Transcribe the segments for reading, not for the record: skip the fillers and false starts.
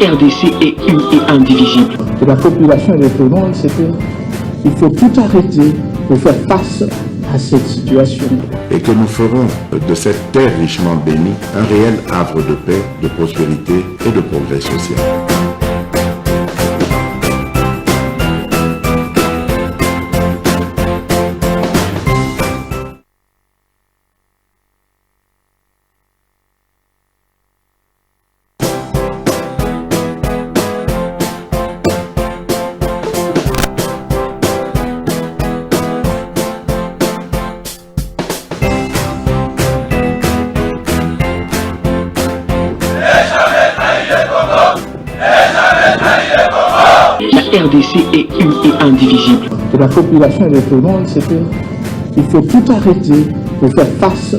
RDC est une et indivisible. De la population et de tout le monde, c'est qu'il faut tout arrêter pour faire face à cette situation. Et que nous ferons de cette terre richement bénie un réel havre de paix, de prospérité et de progrès social. La RDC est une et indivisible. De la population et de tout le monde, c'est qu'il faut tout arrêter pour faire face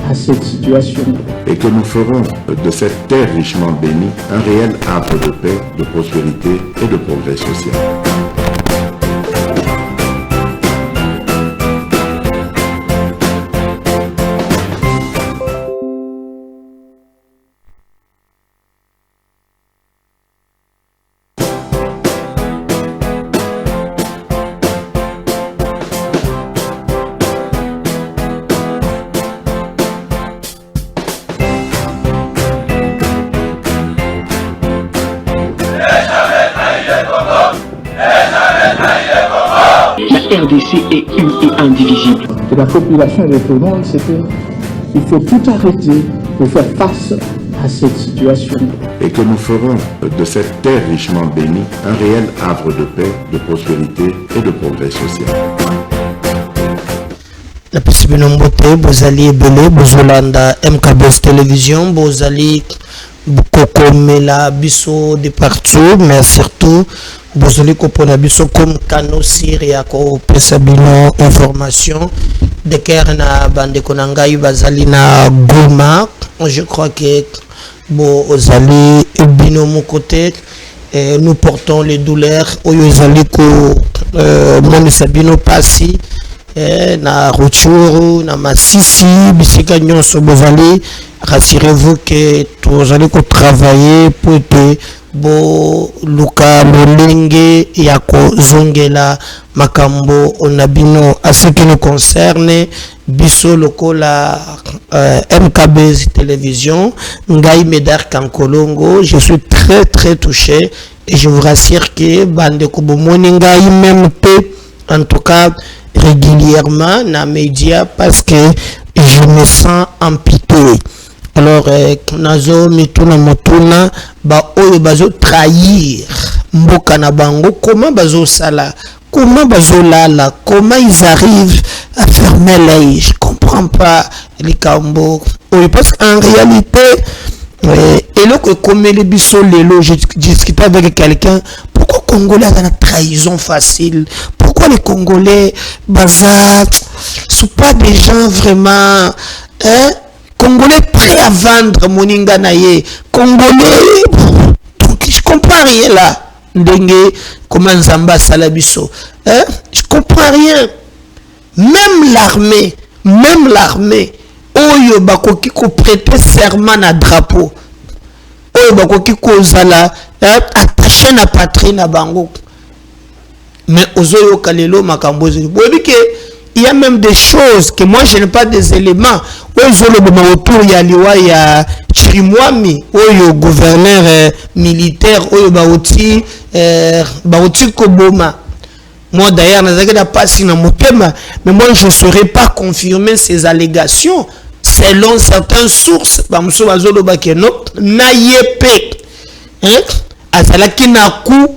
à cette situation. Et que nous ferons de cette terre richement bénie un réel havre de paix, de prospérité et de progrès social. La RDC est une et indivisible. De la population et de tout le monde, c'est qu'il faut tout arrêter pour faire face à cette situation. Et que nous ferons de cette terre richement bénie un réel havre de paix, de prospérité et de progrès social. La possibilité de Bozali Ebele, Bozolanda, MKBS Télévision, Bozali Kokomela, Bisso de partout, mais surtout Bozali Kopona Bisso comme Kano Syria, ko Pesabino information de Kerna Bande Konangai, Bazali na Goma. Je crois que Bozali Bino mon côté. Nous portons les douleurs au Yozali ko Moni Sabino Passi. Na Rutshuru, na Masisi, bisika nyonso bozali, rassurez-vous que tous allez travailler pour que bo luka lolenge yako zongela makambo onabino. À ce qui nous concerne, biso lokola MKBS Télévision, Ngai Medar Kankolongo, je suis très touché et je vous rassure que bande kubomoni ngai même peu, en tout cas régulièrement dans les médias parce que je me sens amputé. Alors, nazo mituna motuna ba oyo bazo trahir mboka na bango, comment bazo sala, comment bazo lala, comment ils arrivent à fermer l'œil. Je comprends pas les cambo. Oui, parce qu'en réalité, et là que comme les biso lelo, je discutais avec quelqu'un, pourquoi Congolais a une trahison facile? Pourquoi les Congolais sont pas des gens vraiment Congolais prêts à vendre moninga naye, Congolais, donc je comprends rien là. Ndenge comment Nzamba Salabiso, je comprends rien. Même l'armée oyo bakoki ko prêter serment na drapeau, oyo bakoki ko zala attaché na patrie na bango, mais ozoyo kalelo makambozi bobike. Il y a même des choses que moi je n'ai pas des éléments. Autour il y a liwa ya Chirimwami, oyo gouverneur militaire, oyo baoti Koboma. Moi d'ailleurs nazaki na pasi na motema, mais moi je ne saurais pas confirmer ces allégations selon certaines sources. Bamuso bazolo bakeno na yepe. Azalaki na ku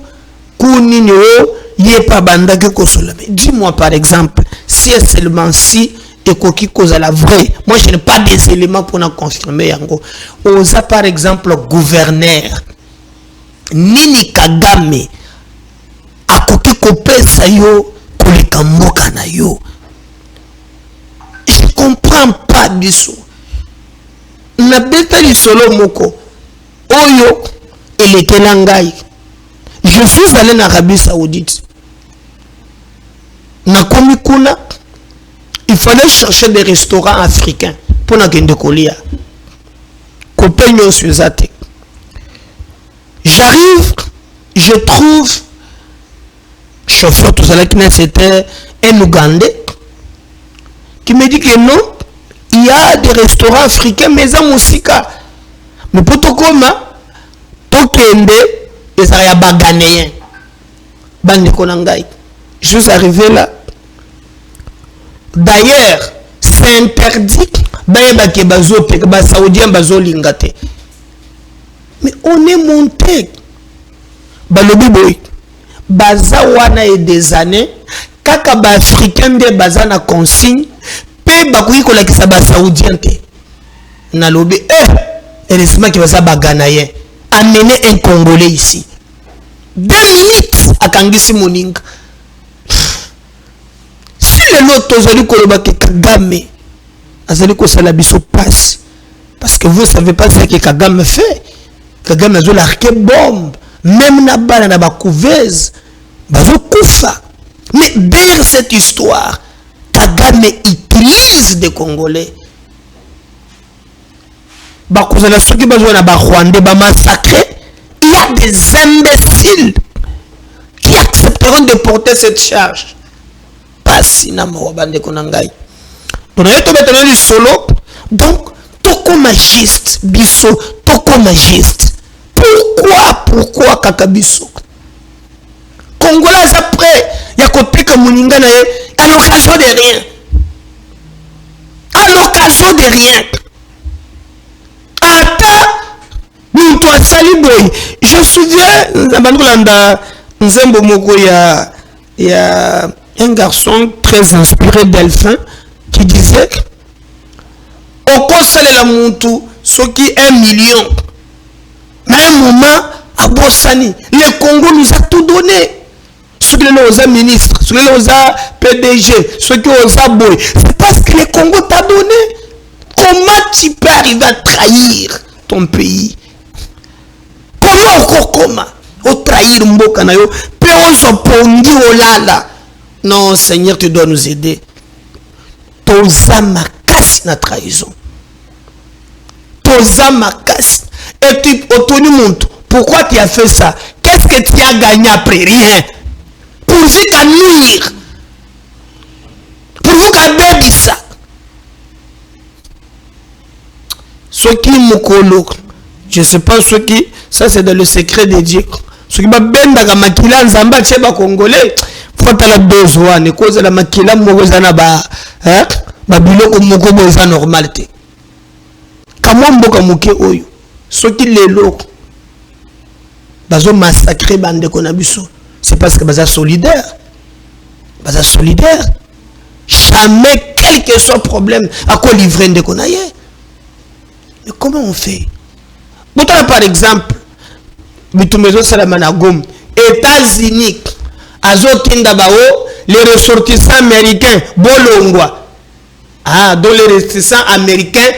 nini o yepa bandaki kosola. Dis-moi par exemple, si est seulement si et koki cause la vraie. Moi je n'ai pas des éléments pour nous confirmer yango. Oza par exemple gouverneur Nini Kagame akoki kopesa yo koleka mboka na yo. Je comprends pas biso. Na beta li solo moko oyo elekela ngai. Je suis allé en Arabie Saoudite. Nakomi kuna, il fallait chercher des restaurants africains pour na kende kolia. Kopegno suzate. Je J'arrive, je trouve, chauffeur, tout ça là, qui c'était un Ougandais, qui me dit que non, il y a des restaurants africains, mais ça moussika. Mais pour tout comme, tout kende, et ça y a baganéen. Bande konangai. Je suis arrivé là. D'ailleurs, c'est interdit. Saoudien bazo lingate. Mais on est monté. Balobi boy. Baza wana et des années. Kaka ba africain de baza na consigne. Pe bakoui ko la kisa ba saoudien te. Na lobi heureusement que baza ba ghanéen. Amener un Congolais ici. 2 minutes à Kangisi Moninga. Si le lot tozali koloba ke Kagame azali ko sala biso passe, parce que vous savez pas ce que Kagame fait. Kagame a larqué bombe, même na bala na ba couveuse, bazo kufa. Mais derrière cette histoire, Kagame utilise des Congolais. Ba kozala soki bazo na ba Rwandais ba massacrer. Il y a des imbéciles qui accepteront de porter cette charge. Pas si na mawabande konangai. On a été maintenant du solo. Donc, toko magiste, biso, toko magiste. Pourquoi kakabiso? Congolais après, il y a côté que Moninga na à l'occasion de rien. À l'occasion de rien. Je me souviens, il y a un garçon très inspiré Delphin qui disait au conseil de la Muntu, ce qui est 1 million. Mais à un moment, à Bossani, le Congo nous a tout donné. Ceux qui sont ministres, ceux qui sont PDG, ceux qui sont boy. C'est parce que le Congo t'a donné. Comment tu peux arriver à trahir ton pays? Comment au trahir mboka na yo pe on pondi olala. Non Seigneur, tu dois nous aider. Toza makasi na trahison. Toza makasi. Et tu otoni monte. Pourquoi tu as fait ça? Qu'est-ce que tu as gagné après? Rien. Pour vous qu'à nuire. Pour vous qu'à bébi ça. Ce qui mukolo. Je ne sais pas ce qui, ça c'est dans le secret de Dieu. Ce qui m'a bien dans makila nzamba tcheba congolais, faut la besoin ne cause la makila mozana ba biloko moko boza normalité. Kamo mboka moke oyo, ce qui les loko bazo massacrer bande konabiso, c'est parce que baza solidaire. Baza solidaire. Jamais quel que soit problème à quoi livrer de konaye. Mais comment on fait? Par exemple, États-Unis, les ressortissants américains, Bolongwa, donc les ressortissants américains,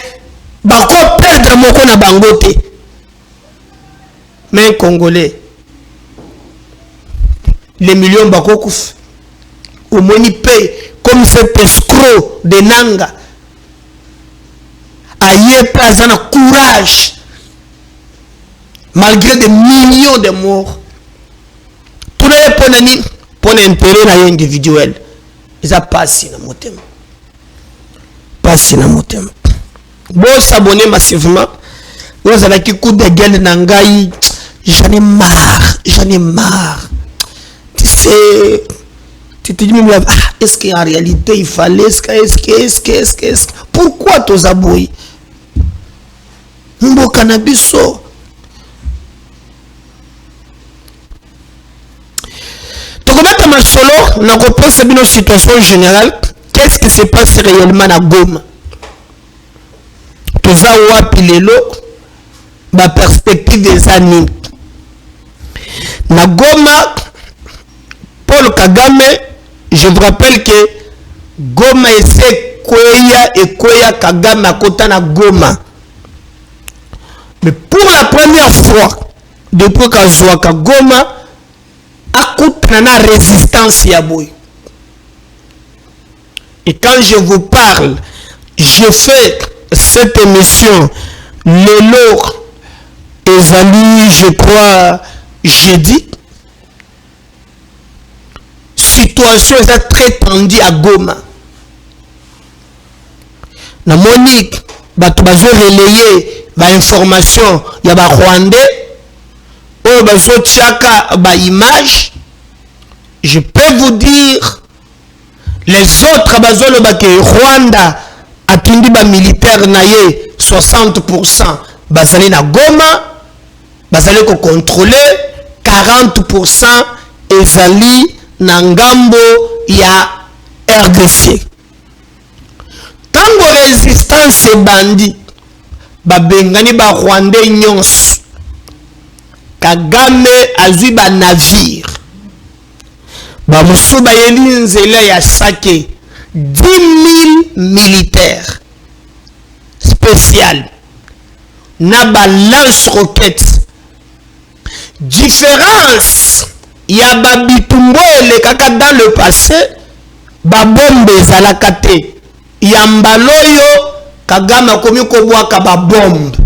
bako perdre moko na bangote. Mais Congolais, les millions bako kouf, au moins ils payent comme cet escroc de Nanga. Aïe, pas un courage. Malgré des millions de morts, tout le monde pour l'intérêt individuel. Ils ont passé dans mon thème. Passé dans mon thème. Bon, s'abonner massivement. Vous avez qui coup de gueule nangai. J'en ai marre. J'en ai marre. Tu sais, tu te dis même là, est-ce qu'en réalité il fallait, est-ce que, pourquoi tous abouis? Mbo cannabiso. Solo, on repense à une situation générale. Qu'est-ce qui se passe réellement à Goma? Tout ça, Pilelo, ma perspective des années. Na Goma, Paul Kagame, je vous rappelle que Goma essaie Koya Kagame à côté na Goma. Mais pour la première fois, depuis qu'Azouaka Goma, la résistance yaboui. Et quand je vous parle, je fais cette émission le lot Ezali, je crois jeudi. Situation est très tendue à Goma. Na Monique, bato bazo relayer ba information ya ba Rwandais, ou bazo tiaka ba image. Je peux vous dire, les autres bazo le baké Rwanda atindi ba militaire na ye 60% bazali na Goma, bazali ko contrôler 40% ezali na ngambo ya RDC. Tango résistance bandi babengani ba Rwandais nyonso, Kagame azwi ba navire ba musuba yelinzela ya sake 10 000 militaires spécial na ba lance-roquettes. Différence ya ba bitumbwele kaka dans le passé ba bombe ezalaka te. Ya mbaloyo Kagame akomi kobwaka ba bombe.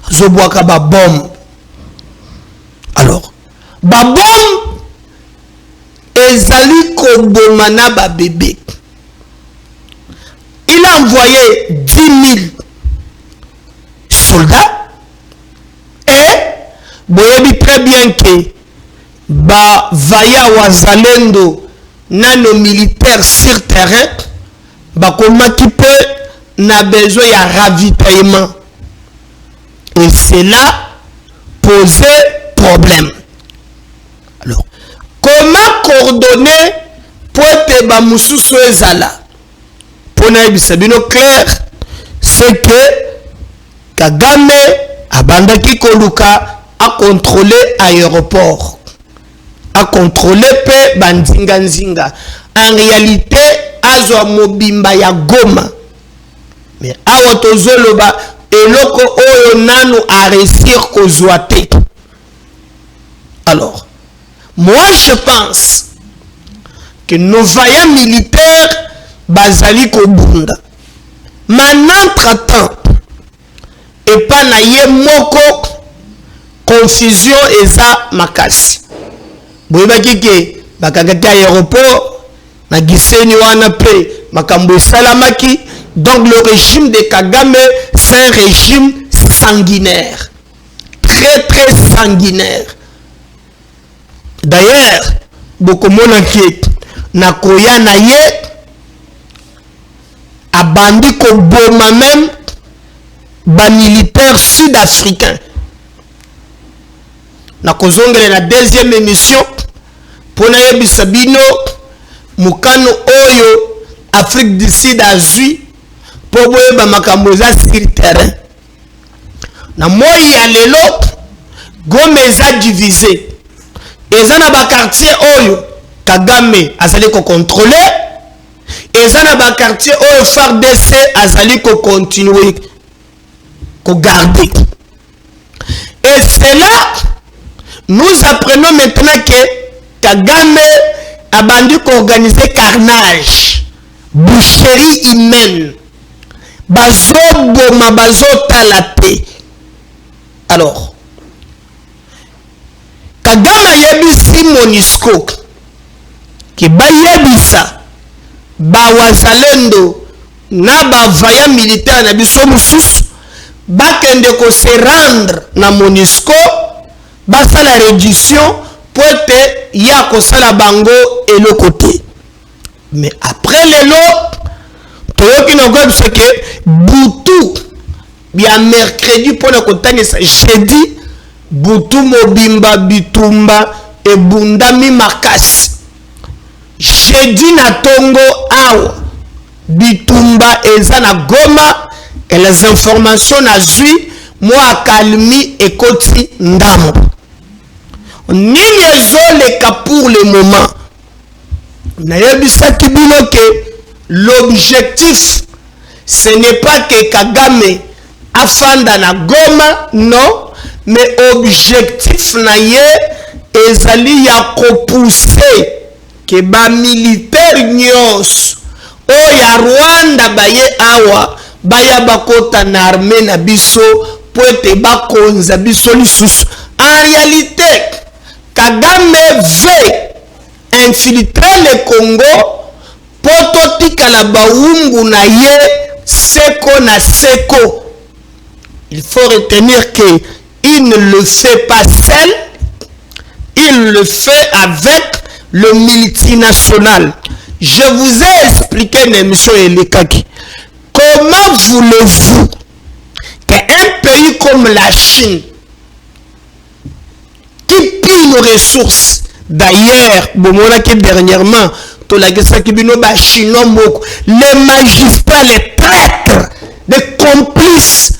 Zobwaka ba bombe. Alors, ba bombe ezali koboma na ba bébé. Il a envoyé 10 000 soldats et boyebi très bien que ba vaya wazalendo nano militaires sur terrain bakomaki pe na besoin ya ravitaillement, et cela posait problème. Alors, comment coordonner pour que ba mususu ezala? Pour na bisabino clair, c'est que Kagame abandaki koluka a contrôler l'aéroport, a contrôler pe bandinga nzinga. En réalité, azwa mobimba ya Goma. Mais awa tozoloba eloko oyo nanu a réussir kozwa te. Alors, moi je pense que nos vaillants militaires bazali kobunda. Maintenant, entre-temps, et pas na ye moko confusion eza makasi. Boyebaki ke bakangaki aéroport na giseni wana pe makambo esalamaki. Donc le régime de Kagame, c'est un régime sanguinaire, très très sanguinaire. D'ailleurs, beaucoup mona ki na koya na ye abandi ko boma même ba militaires sud-africains. Na kozongele na deuxième émission pour na yebisa bino mukano oyo Afrique du Sud azui pour boyeba makambo za sur terrain. Na moi ya lelo Goma eza divisé. Eza na ba quartier oyo Kagame azali ko contrôler, eza na ba quartier oyo FARDC azali ko continuer ko garder. Et c'est là nous apprenons maintenant que Kagame a bandit qu'organiser carnage, boucherie humaine, bazo boma, bazo talate. Alors, Kagame yebisi MONUSCO qui ba yebisa ba wazalendo na ba vaya militaire na biso mususu bakende ko se rendre na MONUSCO basa la réduction pour être ya kosala bango et le côté. Mais après les lots, toyoki na gobe ce que butu bien mercredi pour le côté ça jeudi butu mobimba bitumba et bundami makasi. Jeudi na tongo awa bitumba eza na Goma et les informations na zui moi calmi et koti ndamo. Nini ezoleka pour le moment. Nayebisaki bino que l'objectif ce n'est pas que Kagame afanda na Goma, non, mais objectif na ye ezali ya kopousser que ba militaire nyos o ya Rwanda baye awa baya bakota na armée na biso pour te bakonza biso lisusu. En réalité, Kagame veut infiltrer le Congo pototika la baumbu na ye seko na seko. Il faut retenir que il ne le fait pas seul, il le fait avec le multinational. Je vous ai expliqué une émission Elekaki. Comment voulez-vous qu'un pays comme la Chine, qui pille nos ressources, d'ailleurs, dernièrement, les magistrats, les traîtres, les complices,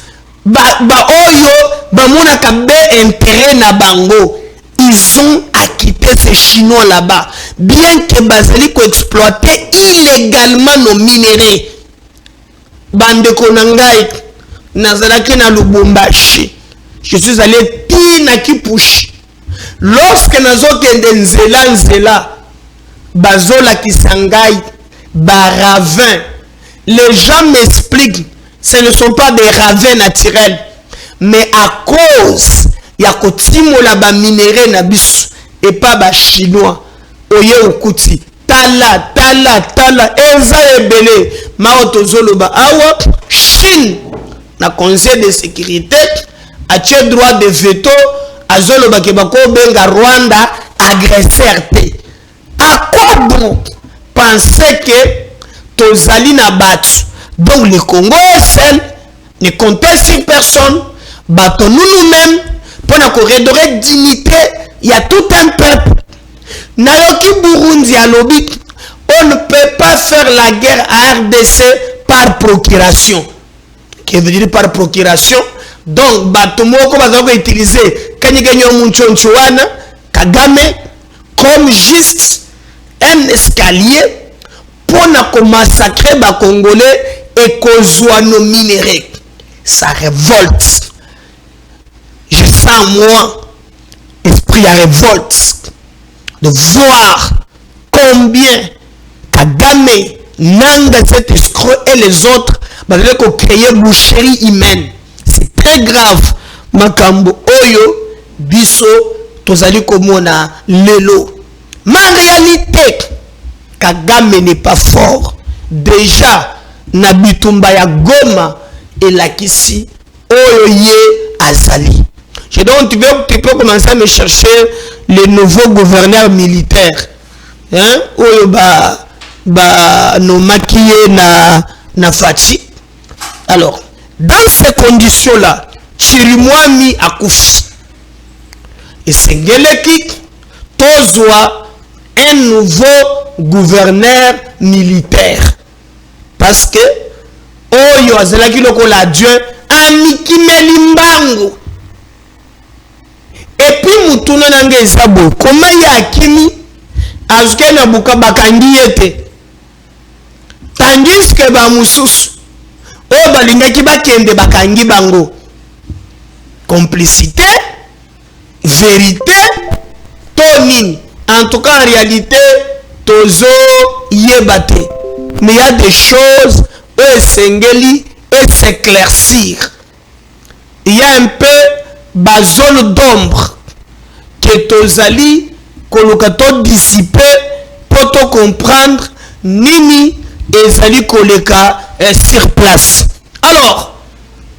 ils ont acquitté ces Chinois là-bas, bien que Basaliko exploitait illégalement nos minéraux. Bande Konangai, Nazaraki na Lubumbashi, je suis allé Tina Kipushi. Lorsque Nazokende Nzela, Bazola Kisangai, Baravin, les gens m'expliquent, ce ne sont pas des ravins naturels, mais à cause ya kotimo la ba minéraux na biso et pas ba chinois oye okuti tala eza ebele maotozoloba awa Chine na conseil de sécurité a tué droit de veto azoloba ke bako benga Rwanda agresseur te. À quoi bon penser que tozali na batu? Donc le Congo est seul, ne comptait 6 personnes, bateau nous-mêmes, pour la redorer dignité, il y a tout un peuple. Nayoki Burundi à l'obit, on ne peut pas faire la guerre à RDC par procuration. Qui veut dire par procuration? Donc, bateau moko va utiliser Kanyiganyo Munchonchuana, Kagame, comme juste un escalier pour massacrer les Congolais et qu'on nos minéraux. Ça révolte. Je sens moi esprit à révolte de voir combien Kagame, Nanga, cet escroc et les autres ont créé boucherie humaine. C'est très grave. Makambo Oyo, Biso, Tozali Komona, Lelo. Ma réalité, Kagame n'est pas fort. Déjà, Nabitumba ya Goma et la Kisi, Oyoye Azali. Donc tu peux commencer à me chercher les nouveaux gouverneurs militaires. Hein? Oyo no maquillé na Fati. Alors, dans ces conditions-là, Chirimwami Akufi. Et Sengeleki Tozwa un nouveau gouverneur militaire. Parce que Oyo Azalaki loko la Dieu Amikimeli Mbango. Et puis Moutouna Nange Sabo, comment y a Kimi Azuke na buka bakangi yete. Tandis que ba mususu o balingaki bakende bakangi bango. Complicité, vérité, tonine. En tout cas, en réalité, tozo yebate. Mais il y a des choses où Sengeli et s'éclaircir. Il y a un peu de zone d'ombre que tozali kolokato dissiper pour te comprendre nini ezali koleka sur place. Alors,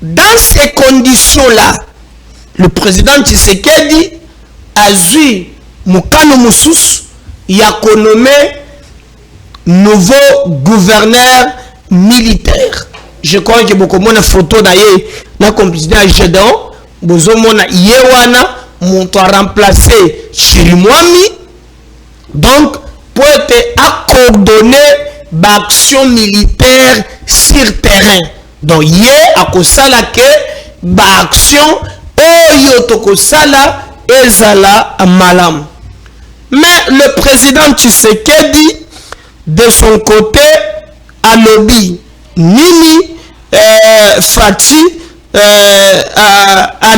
dans ces conditions-là, le président Tshisekedi a eu Mukano Moussous, il a nommé nouveau gouverneur militaire. Je crois que beaucoup de photos d'ailleurs, la complicité à Gédon, Bozomona Yewana, m'ont remplacé Chirimwami. Donc, pour être coordonner l'action militaire sur terrain. Donc, yé a kosala ke l'action oyo tokosala ezala malam. Mais le président Tshisekedi, de son côté, a lobby Nini Fati a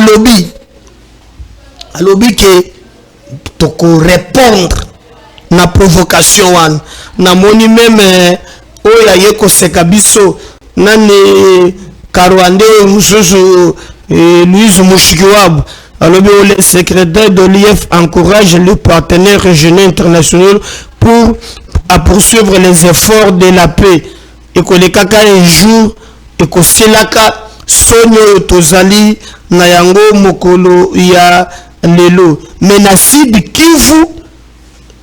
lobby que toko répondre na provocation wan na moni même oya yeko sekabiso nani Karwande mususu Louise Mushikiwab Alors, le secrétaire de l'IF encourage les partenaires régionaux internationaux à poursuivre les efforts de la paix. Et que les kaka les jours, et que c'est là que sonyo tozali na yango mokolo ya lelo. Mais na Sud Kivu,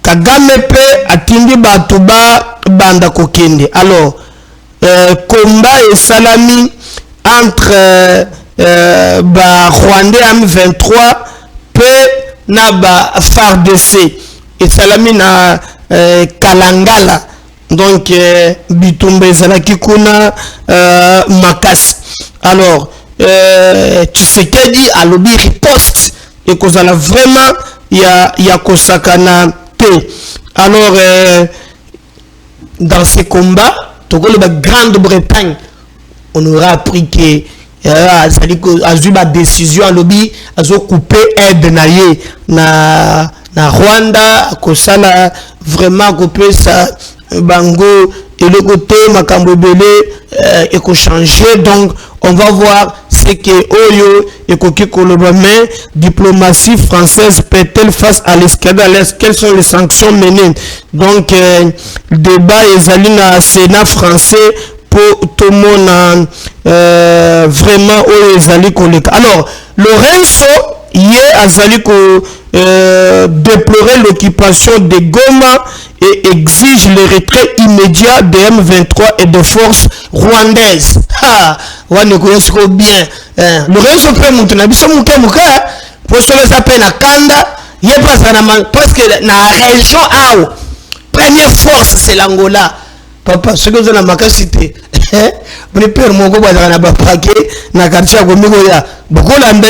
Kagame pe atindi bato ba banda kokende. Alors, combat et salami entre ba Rwandais M23 pe na ba FARDC et salami na Kalangala. Donc bitumba ezalaki kuna makasi. Alors Tshisekedi alobi riposte et kozala vraiment ya kosakana te. Alors dans ces combats tokolo ba Grande-Bretagne on aura appris que azui ba décision alobi azo couper aide na ye na Rwanda kosala vraiment couper ça bango et le côté makambo belé et qu'on changer. Donc on va voir ce que Oyo et Koki Koloba, mais diplomatie française peut-elle face à l'escalade à l'est? Quelles sont les sanctions menées? Donc débat ezali na Sénat français pour tout le monde vraiment Oyo ezali koleka. Alors Lorenzo hier azali ko déplorer l'occupation de Goma et exige le retrait immédiat de M23 et de forces rwandaises. Ah, on est bien. Lorenzo peut monter na biso muke pour se les appeler na Kanda, il passe parce que na région AO, première force c'est l'Angola. Papa, ce que vous avez ma cité. Mon père mon go bazana ba paquet na quartier ko miko ya. Boko landé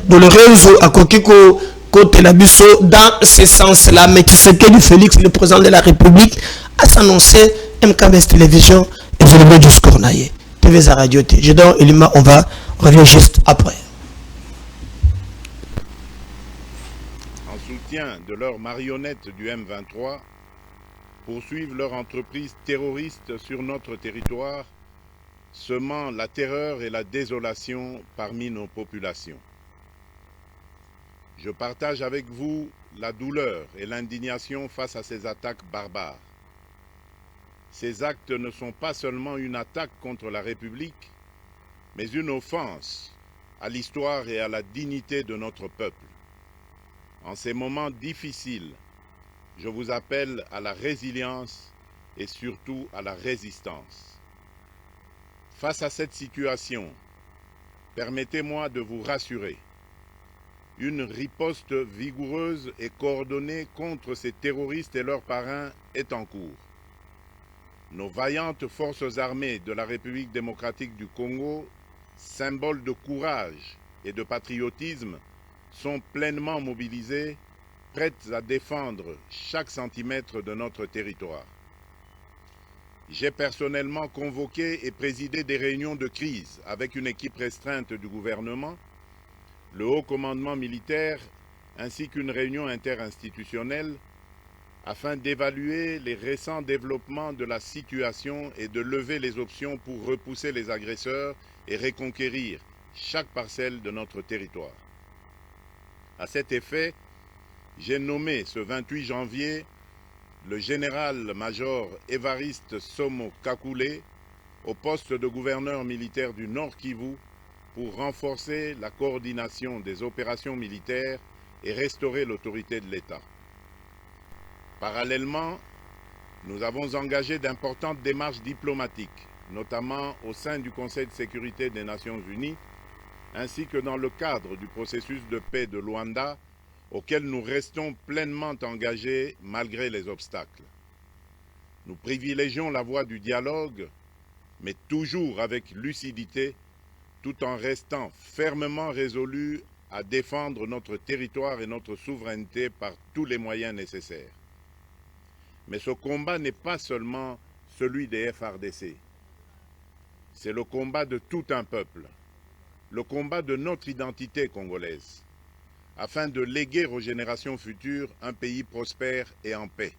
de Lorenzo à Kokiko côté la biso dans ce sens-là. Mais Tshisekedi Félix, le président de la République, a s'annoncé MKBS Télévision et je le mets jusqu'au naïe. TV à Radio T. Je donne Elima, on revient juste après. En soutien de leurs marionnettes du M23, poursuivent leur entreprise terroriste sur notre territoire, semant la terreur et la désolation parmi nos populations. Je partage avec vous la douleur et l'indignation face à ces attaques barbares. Ces actes ne sont pas seulement une attaque contre la République, mais une offense à l'histoire et à la dignité de notre peuple. En ces moments difficiles, je vous appelle à la résilience et surtout à la résistance. Face à cette situation, permettez-moi de vous rassurer. Une riposte vigoureuse et coordonnée contre ces terroristes et leurs parrains est en cours. Nos vaillantes forces armées de la République démocratique du Congo, symboles de courage et de patriotisme, sont pleinement mobilisées, prêtes à défendre chaque centimètre de notre territoire. J'ai personnellement convoqué et présidé des réunions de crise avec une équipe restreinte du gouvernement, le haut commandement militaire ainsi qu'une réunion interinstitutionnelle afin d'évaluer les récents développements de la situation et de lever les options pour repousser les agresseurs et reconquérir chaque parcelle de notre territoire. À cet effet, j'ai nommé ce 28 janvier le général-major Évariste Somo Kakule au poste de gouverneur militaire du Nord Kivu pour renforcer la coordination des opérations militaires et restaurer l'autorité de l'État. Parallèlement, nous avons engagé d'importantes démarches diplomatiques, notamment au sein du Conseil de sécurité des Nations Unies, ainsi que dans le cadre du processus de paix de Luanda, auquel nous restons pleinement engagés malgré les obstacles. Nous privilégions la voie du dialogue, mais toujours avec lucidité, tout en restant fermement résolus à défendre notre territoire et notre souveraineté par tous les moyens nécessaires. Mais ce combat n'est pas seulement celui des FARDC. C'est le combat de tout un peuple, le combat de notre identité congolaise, afin de léguer aux générations futures un pays prospère et en paix.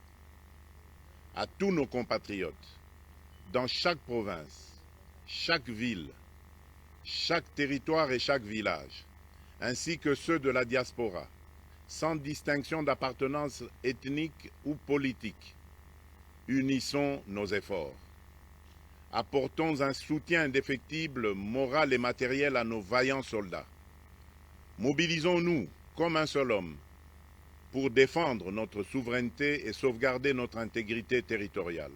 À tous nos compatriotes, dans chaque province, chaque ville, chaque territoire et chaque village, ainsi que ceux de la diaspora, sans distinction d'appartenance ethnique ou politique. Unissons nos efforts. Apportons un soutien indéfectible, moral et matériel à nos vaillants soldats. Mobilisons-nous comme un seul homme pour défendre notre souveraineté et sauvegarder notre intégrité territoriale.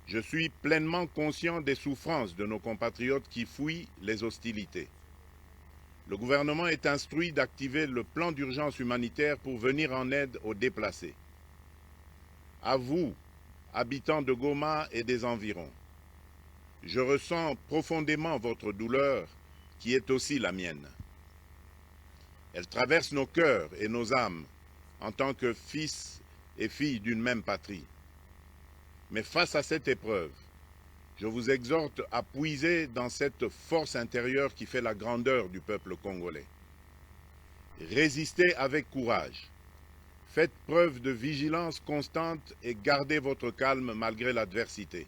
Je suis pleinement conscient des souffrances de nos compatriotes qui fuient les hostilités. Le gouvernement est instruit d'activer le plan d'urgence humanitaire pour venir en aide aux déplacés. À vous, habitants de Goma et des environs, je ressens profondément votre douleur qui est aussi la mienne. Elle traverse nos cœurs et nos âmes en tant que fils et filles d'une même patrie. Mais face à cette épreuve, je vous exhorte à puiser dans cette force intérieure qui fait la grandeur du peuple congolais. Résistez avec courage. Faites preuve de vigilance constante et gardez votre calme malgré l'adversité.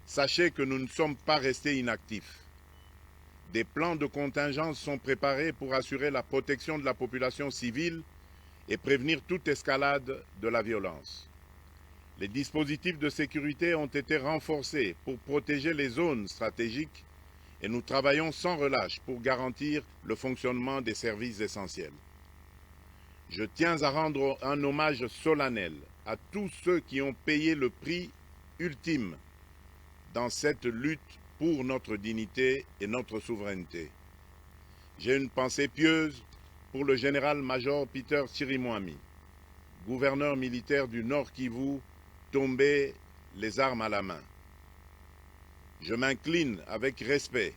Sachez que nous ne sommes pas restés inactifs. Des plans de contingence sont préparés pour assurer la protection de la population civile et prévenir toute escalade de la violence. Les dispositifs de sécurité ont été renforcés pour protéger les zones stratégiques et nous travaillons sans relâche pour garantir le fonctionnement des services essentiels. Je tiens à rendre un hommage solennel à tous ceux qui ont payé le prix ultime dans cette lutte pour notre dignité et notre souveraineté. J'ai une pensée pieuse pour le général-major Peter Chirimwami, gouverneur militaire du Nord Kivu, tombé les armes à la main. Je m'incline avec respect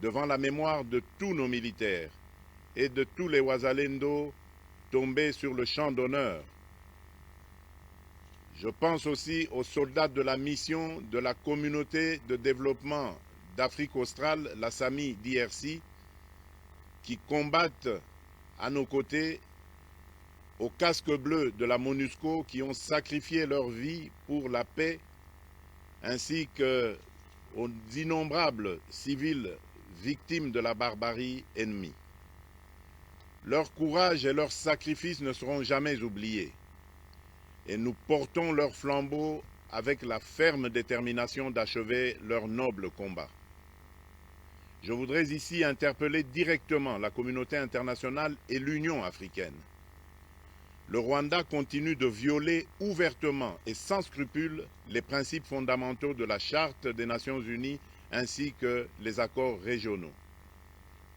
devant la mémoire de tous nos militaires et de tous les Wazalendo tombés sur le champ d'honneur. Je pense aussi aux soldats de la mission de la communauté de développement d'Afrique australe, la SAMI DRC, qui combattent à nos côtés, aux casques bleus de la MONUSCO qui ont sacrifié leur vie pour la paix, ainsi qu'aux innombrables civils victimes de la barbarie ennemie. Leur courage et leur sacrifice ne seront jamais oubliés, et nous portons leur flambeau avec la ferme détermination d'achever leur noble combat. Je voudrais ici interpeller directement la communauté internationale et l'Union africaine. Le Rwanda continue de violer ouvertement et sans scrupule les principes fondamentaux de la Charte des Nations Unies ainsi que les accords régionaux.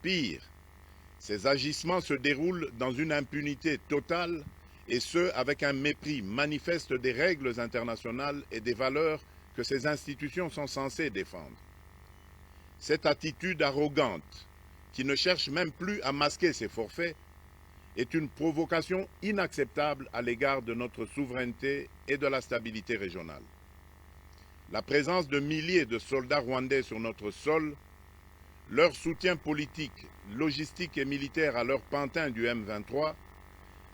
Pire, ces agissements se déroulent dans une impunité totale et ce, avec un mépris manifeste des règles internationales et des valeurs que ces institutions sont censées défendre. Cette attitude arrogante, qui ne cherche même plus à masquer ses forfaits, est une provocation inacceptable à l'égard de notre souveraineté et de la stabilité régionale. La présence de milliers de soldats rwandais sur notre sol, leur soutien politique, logistique et militaire à leur pantin du M23,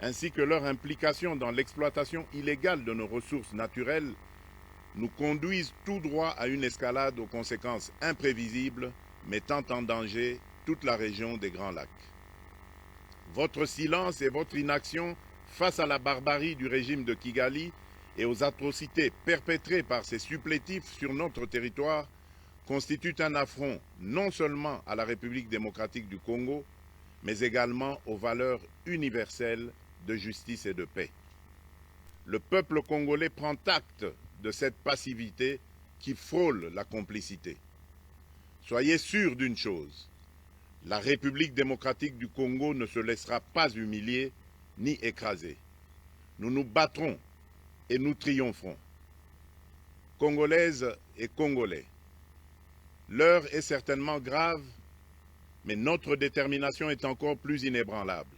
ainsi que leur implication dans l'exploitation illégale de nos ressources naturelles, nous conduisent tout droit à une escalade aux conséquences imprévisibles, mettant en danger toute la région des Grands Lacs. Votre silence et votre inaction face à la barbarie du régime de Kigali et aux atrocités perpétrées par ces supplétifs sur notre territoire constituent un affront non seulement à la République démocratique du Congo, mais également aux valeurs universelles de justice et de paix. Le peuple congolais prend acte de cette passivité qui frôle la complicité. Soyez sûrs d'une chose, la République démocratique du Congo ne se laissera pas humilier ni écraser. Nous nous battrons et nous triompherons. Congolaises et Congolais, l'heure est certainement grave, mais notre détermination est encore plus inébranlable.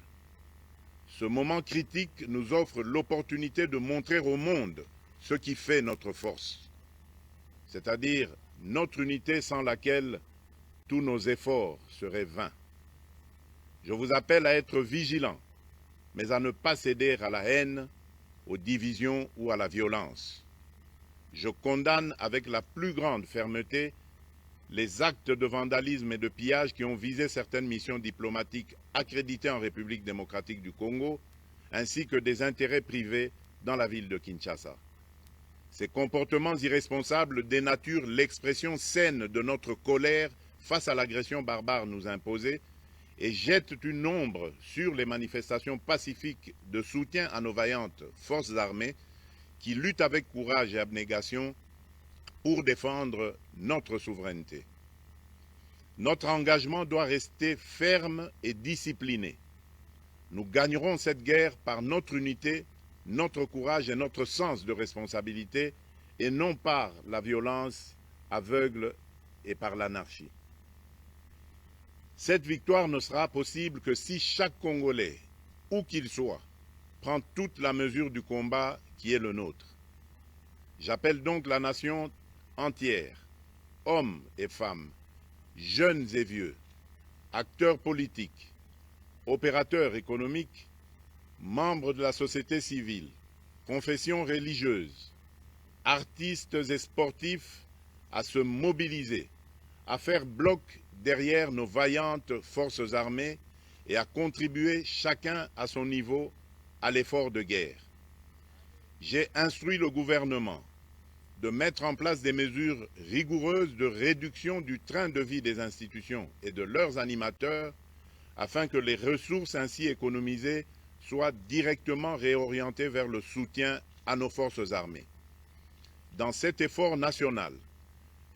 Ce moment critique nous offre l'opportunité de montrer au monde ce qui fait notre force, c'est-à-dire notre unité sans laquelle tous nos efforts seraient vains. Je vous appelle à être vigilants, mais à ne pas céder à la haine, aux divisions ou à la violence. Je condamne avec la plus grande fermeté les actes de vandalisme et de pillage qui ont visé certaines missions diplomatiques accréditées en République démocratique du Congo, ainsi que des intérêts privés dans la ville de Kinshasa. Ces comportements irresponsables dénaturent l'expression saine de notre colère face à l'agression barbare nous imposée et jettent une ombre sur les manifestations pacifiques de soutien à nos vaillantes forces armées qui luttent avec courage et abnégation pour défendre notre souveraineté. Notre engagement doit rester ferme et discipliné. Nous gagnerons cette guerre par notre unité, notre courage et notre sens de responsabilité, et non par la violence aveugle et par l'anarchie. Cette victoire ne sera possible que si chaque Congolais, où qu'il soit, prend toute la mesure du combat qui est le nôtre. J'appelle donc la nation entière, hommes et femmes, jeunes et vieux, acteurs politiques, opérateurs économiques, membres de la société civile, confessions religieuses, artistes et sportifs à se mobiliser, à faire bloc derrière nos vaillantes forces armées et à contribuer chacun à son niveau à l'effort de guerre. J'ai instruit le gouvernement de mettre en place des mesures rigoureuses de réduction du train de vie des institutions et de leurs animateurs afin que les ressources ainsi économisées soient directement réorientées vers le soutien à nos forces armées. Dans cet effort national,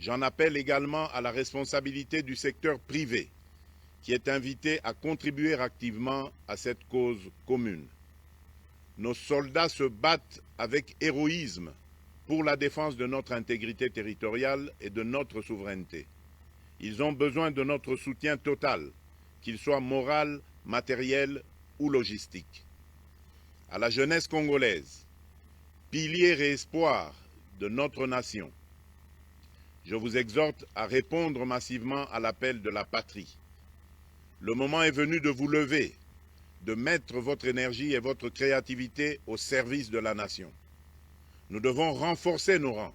j'en appelle également à la responsabilité du secteur privé, qui est invité à contribuer activement à cette cause commune. Nos soldats se battent avec héroïsme pour la défense de notre intégrité territoriale et de notre souveraineté. Ils ont besoin de notre soutien total, qu'il soit moral, matériel ou logistique. À la jeunesse congolaise, pilier et espoir de notre nation, je vous exhorte à répondre massivement à l'appel de la patrie. Le moment est venu de vous lever, de mettre votre énergie et votre créativité au service de la nation. Nous devons renforcer nos rangs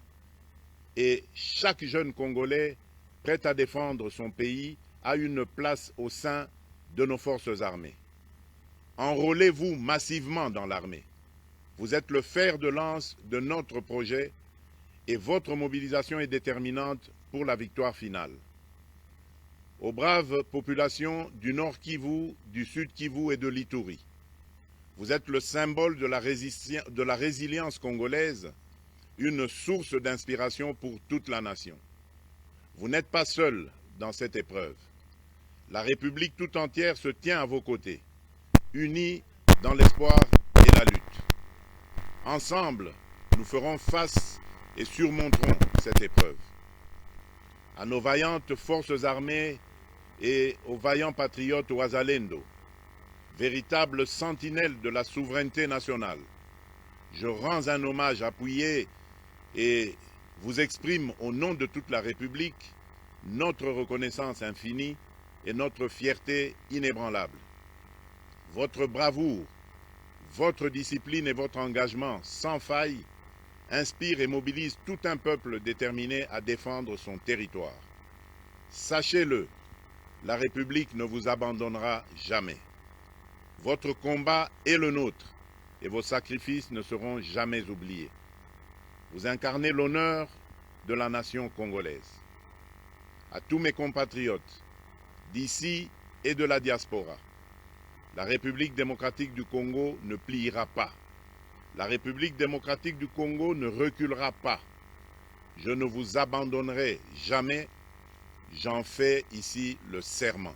et chaque jeune Congolais prêt à défendre son pays a une place au sein de nos forces armées. Enrôlez-vous massivement dans l'armée. Vous êtes le fer de lance de notre projet et votre mobilisation est déterminante pour la victoire finale. Aux braves populations du Nord Kivu, du Sud Kivu et de l'Ituri, vous êtes le symbole de la résilience congolaise, une source d'inspiration pour toute la nation. Vous n'êtes pas seuls dans cette épreuve. La République tout entière se tient à vos côtés, unis dans l'espoir et la lutte. Ensemble, nous ferons face et surmonterons cette épreuve. À nos vaillantes forces armées et aux vaillants patriotes Ouazalendo, véritables sentinelles de la souveraineté nationale, je rends un hommage appuyé et vous exprime au nom de toute la République notre reconnaissance infinie et notre fierté inébranlable. Votre bravoure, votre discipline et votre engagement sans faille inspire et mobilise tout un peuple déterminé à défendre son territoire. Sachez-le, la République ne vous abandonnera jamais. Votre combat est le nôtre et vos sacrifices ne seront jamais oubliés. Vous incarnez l'honneur de la nation congolaise. À tous mes compatriotes, d'ici et de la diaspora, la République démocratique du Congo ne pliera pas. La République démocratique du Congo ne reculera pas. Je ne vous abandonnerai jamais. J'en fais ici le serment.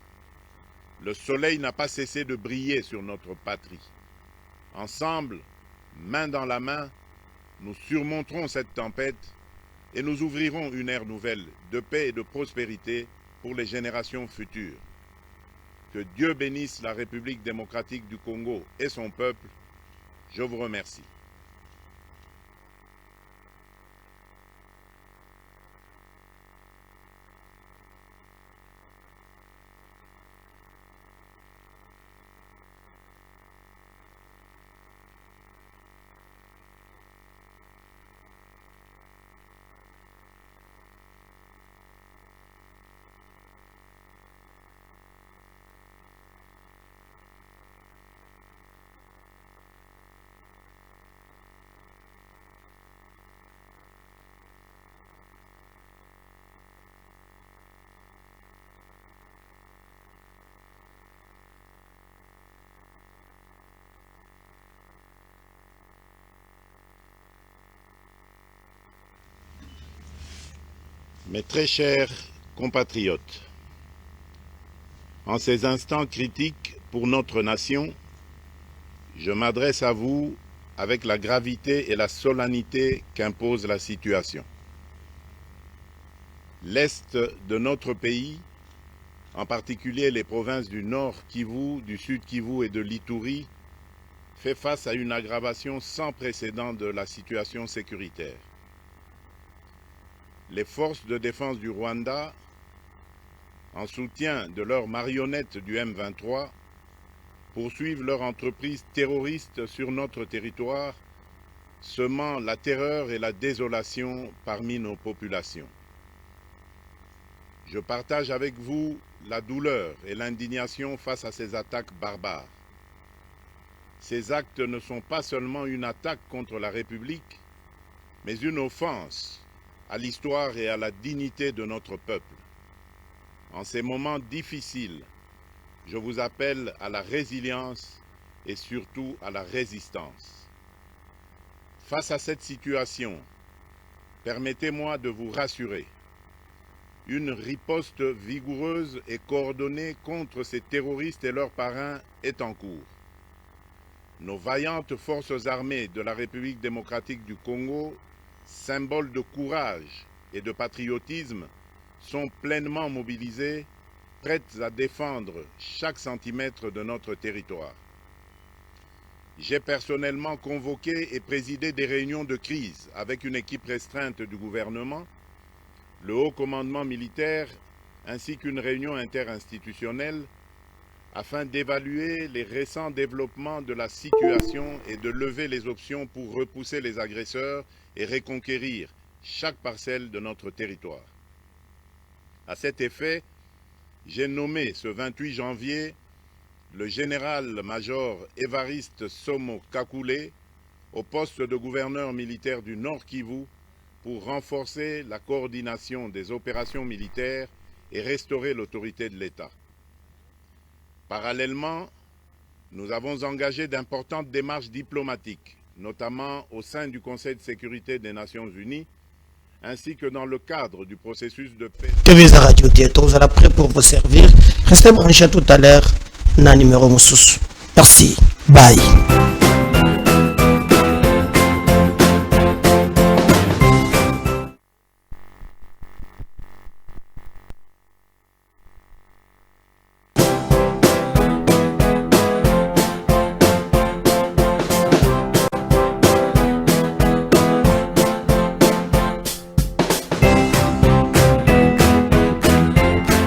Le soleil n'a pas cessé de briller sur notre patrie. Ensemble, main dans la main, nous surmonterons cette tempête et nous ouvrirons une ère nouvelle de paix et de prospérité pour les générations futures. Que Dieu bénisse la République démocratique du Congo et son peuple. Je vous remercie. Mes très chers compatriotes, en ces instants critiques pour notre nation, je m'adresse à vous avec la gravité et la solennité qu'impose la situation. L'Est de notre pays, en particulier les provinces du Nord Kivu, du Sud Kivu et de l'Ituri, fait face à une aggravation sans précédent de la situation sécuritaire. Les forces de défense du Rwanda, en soutien de leurs marionnettes du M23, poursuivent leur entreprise terroriste sur notre territoire, semant la terreur et la désolation parmi nos populations. Je partage avec vous la douleur et l'indignation face à ces attaques barbares. Ces actes ne sont pas seulement une attaque contre la République, mais une offense à l'histoire et à la dignité de notre peuple. En ces moments difficiles, je vous appelle à la résilience et surtout à la résistance. Face à cette situation, permettez-moi de vous rassurer. Une riposte vigoureuse et coordonnée contre ces terroristes et leurs parrains est en cours. Nos vaillantes forces armées de la République démocratique du Congo, symboles de courage et de patriotisme, sont pleinement mobilisées, prêtes à défendre chaque centimètre de notre territoire. J'ai personnellement convoqué et présidé des réunions de crise avec une équipe restreinte du gouvernement, le haut commandement militaire ainsi qu'une réunion interinstitutionnelle afin d'évaluer les récents développements de la situation et de lever les options pour repousser les agresseurs et reconquérir chaque parcelle de notre territoire. À cet effet, j'ai nommé ce 28 janvier le général-major Évariste Somo Kakule au poste de gouverneur militaire du Nord Kivu pour renforcer la coordination des opérations militaires et restaurer l'autorité de l'État. Parallèlement, nous avons engagé d'importantes démarches diplomatiques, notamment au sein du Conseil de sécurité des Nations Unies, ainsi que dans le cadre du processus de paix. TV Radio Tieto, vous êtes prêt pour vous servir. Restez branchés tout à l'heure. Na numéro Moussous. Merci. Bye.